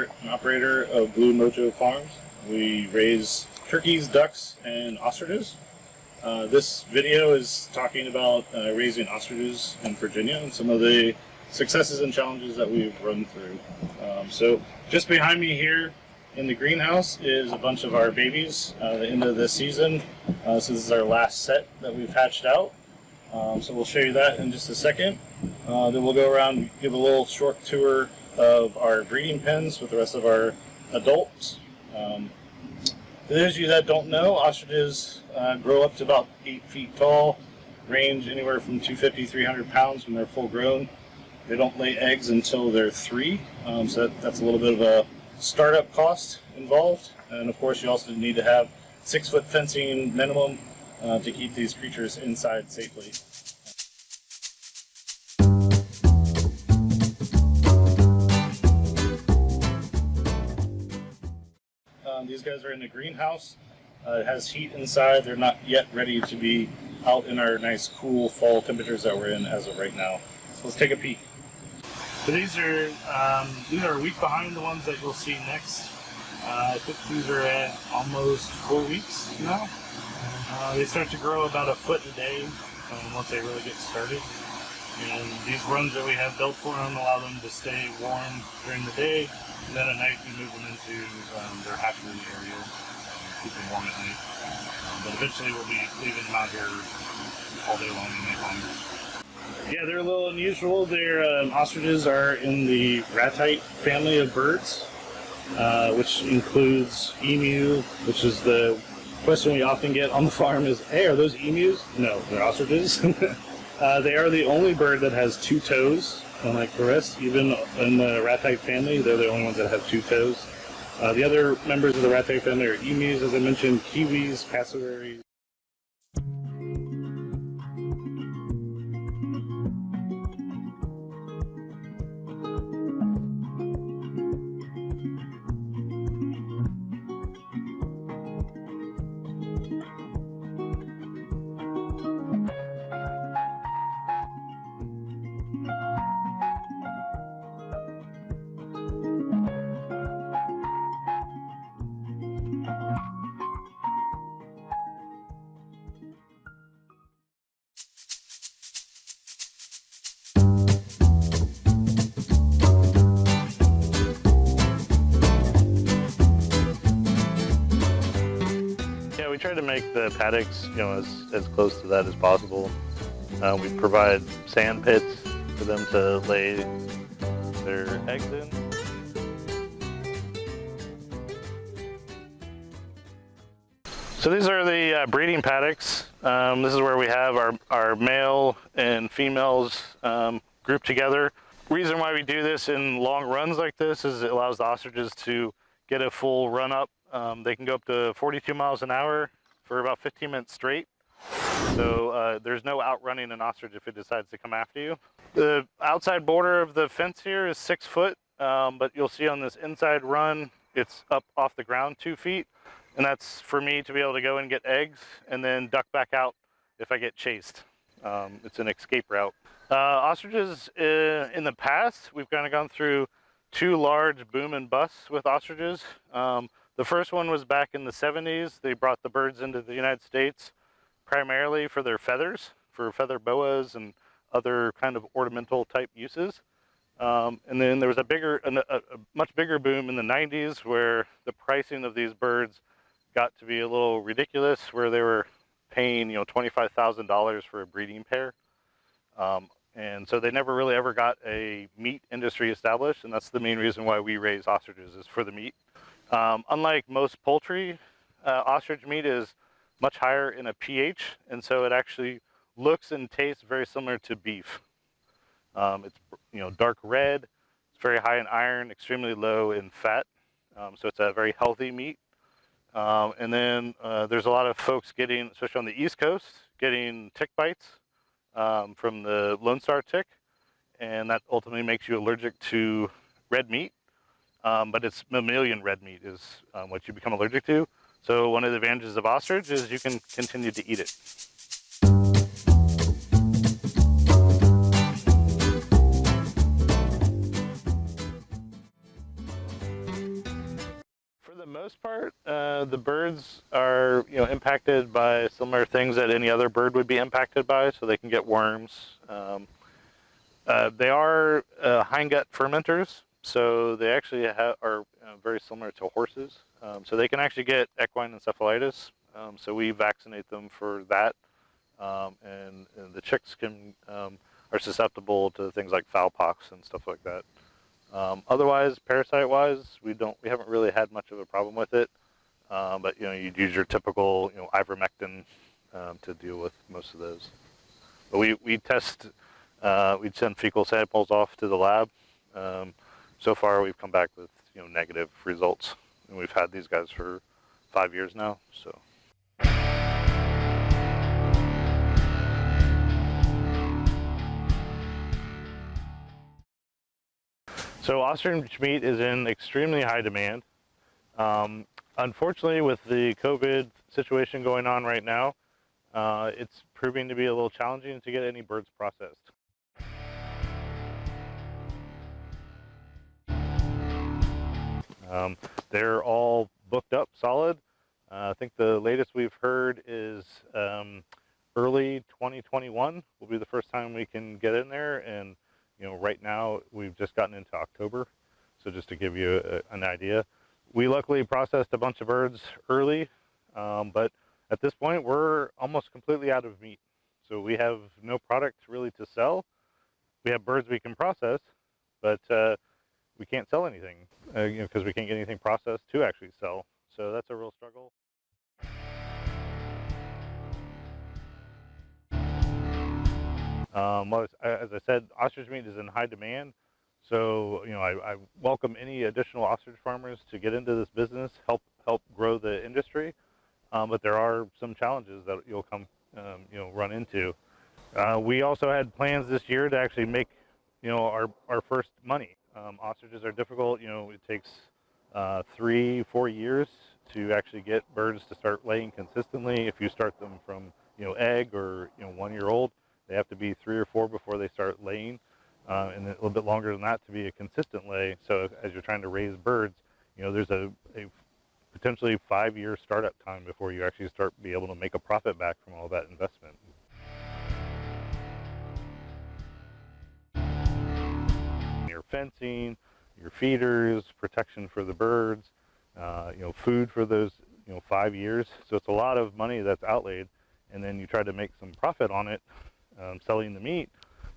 owner and operator of Blue Mojo Farms. We raise turkeys, ducks, and ostriches. This video is talking about raising ostriches in Virginia and some of the successes and challenges that we've run through. So just behind me here in the greenhouse is a bunch of our babies at the end of this season. So this is our last set that we've hatched out. So we'll show you that in just a second. Then we'll go around and give a little short tour of our breeding pens with the rest of our adults. For those of you that don't know, ostriches grow up to about 8 feet tall, range anywhere from 250 to 300 pounds when they're full grown. They don't lay eggs until they're 3, so that's a little bit of a startup cost involved. And of course you also need to have 6-foot fencing minimum to keep these creatures inside safely. These guys are in the greenhouse. It has heat inside. They're not yet ready to be out in our nice cool fall temperatures that we're in as of right now. So let's take a peek. So these are a week behind the ones that you'll see next. I think these are at almost 4 weeks now. They start to grow about a foot a day once they really get started. And these runs that we have built for them allow them to stay warm during the day, and then at night we move them into their hatchling area, keep them warm at night. But eventually we'll be leaving them out here all day long and night long. Yeah, they're a little unusual. Their ostriches are in the ratite family of birds, which includes emu, which is the question we often get on the farm is, hey, are those emus? No, they're ostriches. They are the only bird that has 2 toes, unlike the rest. Even in the ratite family, they're the only ones that have 2 toes. The other members of the ratite family are emus, as I mentioned, kiwis, cassowaries. We try to make the paddocks, as close to that as possible. We provide sand pits for them to lay their eggs in. So these are the breeding paddocks. This is where we have our male and females grouped together. Reason why we do this in long runs like this is it allows the ostriches to get a full run up. They can go up to 42 miles an hour for about 15 minutes straight. So there's no outrunning an ostrich if it decides to come after you. The outside border of the fence here is 6 foot, but you'll see on this inside run, it's up off the ground 2 feet. And that's for me to be able to go and get eggs and then duck back out if I get chased. It's an escape route. Ostriches, in the past, we've kind of gone through 2 large boom and busts with ostriches. The first one was back in the 70s. They brought the birds into the United States primarily for their feathers, for feather boas and other kind of ornamental type uses. And then there was a much bigger boom in the 90s where the pricing of these birds got to be a little ridiculous, where they were paying $25,000 for a breeding pair. And so they never really ever got a meat industry established, and that's the main reason why we raise ostriches, is for the meat. Unlike most poultry, ostrich meat is much higher in a pH, and so it actually looks and tastes very similar to beef. It's dark red, it's very high in iron, extremely low in fat, so it's a very healthy meat. And then there's a lot of folks getting, especially on the East Coast, getting tick bites from the Lone Star tick, and that ultimately makes you allergic to red meat. But it's mammalian red meat is what you become allergic to. So one of the advantages of ostrich is you can continue to eat it. most part, the birds are impacted by similar things that any other bird would be impacted by, so they can get worms. They are hindgut fermenters, so they actually are very similar to horses. So they can actually get equine encephalitis. So we vaccinate them for that, and the chicks are susceptible to things like fowl pox and stuff like that. Otherwise, parasite-wise, we haven't really had much of a problem with it. But you'd use your typical ivermectin to deal with most of those. But we test. We'd send fecal samples off to the lab. So far, we've come back with negative results, and we've had these guys for 5 years now. So ostrich meat is in extremely high demand. Unfortunately, with the COVID situation going on right now, it's proving to be a little challenging to get any birds processed. They're all booked up solid. I think the latest we've heard is early 2021 will be the first time we can get in there, and right now we've just gotten into October. So just to give you an idea, we luckily processed a bunch of birds early, but at this point we're almost completely out of meat. So we have no product really to sell. We have birds we can process, but we can't sell anything because we can't get anything processed to actually sell. So that's a real struggle. Well, as I said, ostrich meat is in high demand. So I welcome any additional ostrich farmers to get into this business, help grow the industry. But there are some challenges that you'll run into. We also had plans this year to actually make our first money. Ostriches are difficult. It takes 3-4 years to actually get birds to start laying consistently. If you start them from egg or 1 year old, they have to be 3 or 4 before they start laying, and a little bit longer than that to be a consistent lay. So as you're trying to raise birds, there's a potentially 5-year startup time before you actually start be able to make a profit back from all that investment. Your fencing, your feeders, protection for the birds, food for those 5 years. So it's a lot of money that's outlaid, and then you try to make some profit on it, selling the meat,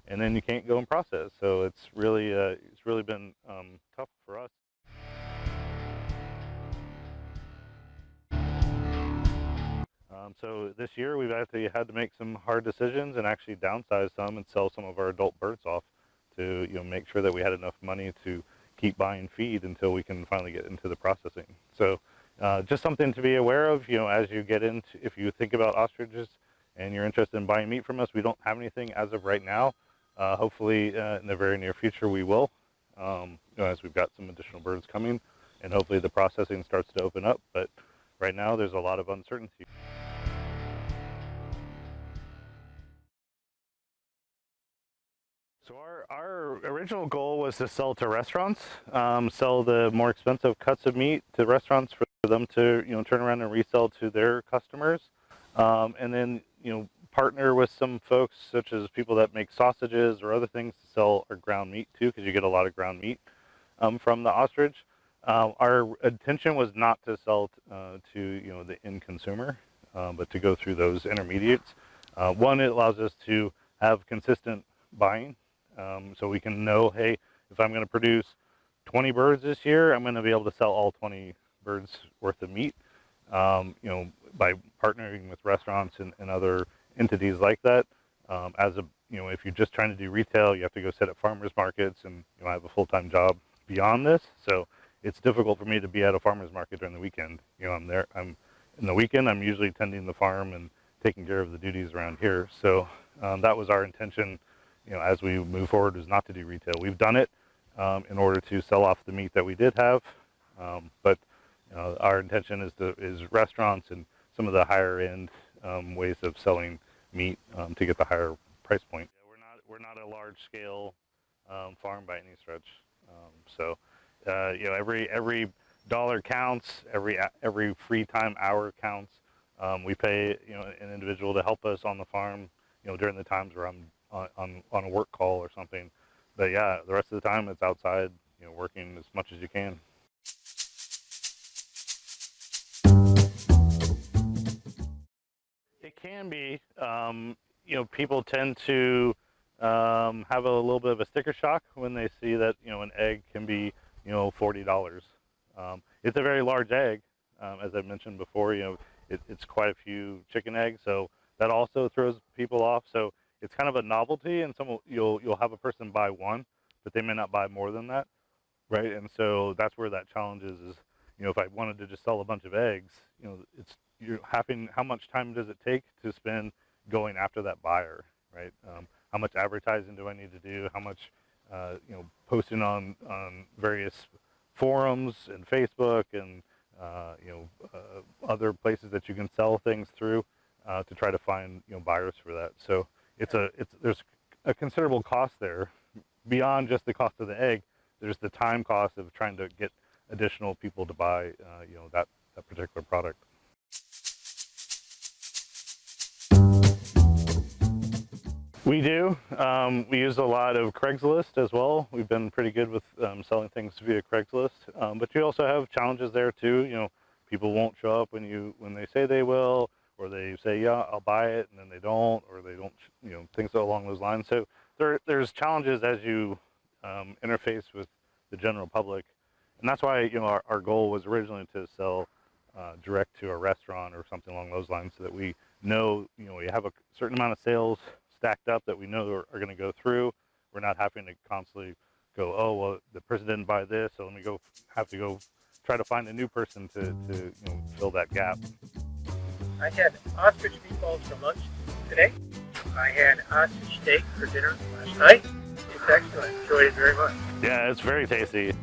and then you can't go and process. So it's really been tough for us. So this year we've actually had to make some hard decisions and actually downsize some and sell some of our adult birds off to make sure that we had enough money to keep buying feed until we can finally get into the processing. So just something to be aware of, as you get into, if you think about ostriches and you're interested in buying meat from us. We don't have anything as of right now. Hopefully in the very near future we will, as we've got some additional birds coming, and hopefully the processing starts to open up. But right now there's a lot of uncertainty. So our original goal was to sell to restaurants, sell the more expensive cuts of meat to restaurants for them to turn around and resell to their customers, and then partner with some folks such as people that make sausages or other things to sell our ground meat too, because you get a lot of ground meat from the ostrich. Our intention was not to sell to the end consumer, but to go through those intermediates. One, it allows us to have consistent buying. So we can know, hey, if I'm going to produce 20 birds this year, I'm going to be able to sell all 20 birds worth of meat, by partnering with restaurants and other entities like that. If you're just trying to do retail, you have to go sit at farmers markets, and I have a full-time job beyond this, so it's difficult for me to be at a farmers market during the weekend. In the weekend, I'm usually tending the farm and taking care of the duties around here. So that was our intention. As we move forward, is not to do retail. We've done it in order to sell off the meat that we did have, but our intention is restaurants and some of the higher end ways of selling meat to get the higher price point. We're not a large scale farm by any stretch. Every dollar counts, every free time hour counts. We pay an individual to help us on the farm during the times where I'm on a work call or something. But yeah, the rest of the time it's outside working as much as you can. It can be. People tend to have a little bit of a sticker shock when they see that an egg can be $40. It's a very large egg, as I mentioned before. It's quite a few chicken eggs, so that also throws people off. So it's kind of a novelty, and you'll have a person buy one, but they may not buy more than that, right? And so that's where that challenge is if I wanted to just sell a bunch of eggs, how much time does it take to spend going after that buyer, right? How much advertising do I need to do? How much posting on various forums and Facebook and other places that you can sell things through to try to find buyers for that. So there's a considerable cost there beyond just the cost of the egg. There's the time cost of trying to get additional people to buy that particular product. We do. We use a lot of Craigslist as well. We've been pretty good with selling things via Craigslist. But you also have challenges there too. People won't show up when they say they will, or they say, yeah, I'll buy it, and then they don't, or they don't, things along those lines. So there's challenges as you interface with the general public. And that's why, our goal was originally to sell direct to a restaurant or something along those lines, so that we know, we have a certain amount of sales stacked up that we know are going to go through. We're not having to constantly go, oh, well, the person didn't buy this, so let me have to go try to find a new person to fill that gap. I had ostrich meatballs for lunch today. I had ostrich steak for dinner last night. It's excellent. I enjoyed it very much. Yeah, it's very tasty.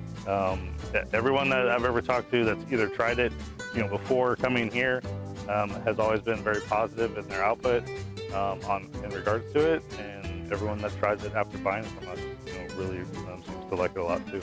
Everyone that I've ever talked to that's either tried it, before coming here, has always been very positive in their output in regards to it, and everyone that tries it after buying it from us, really seems to like it a lot too.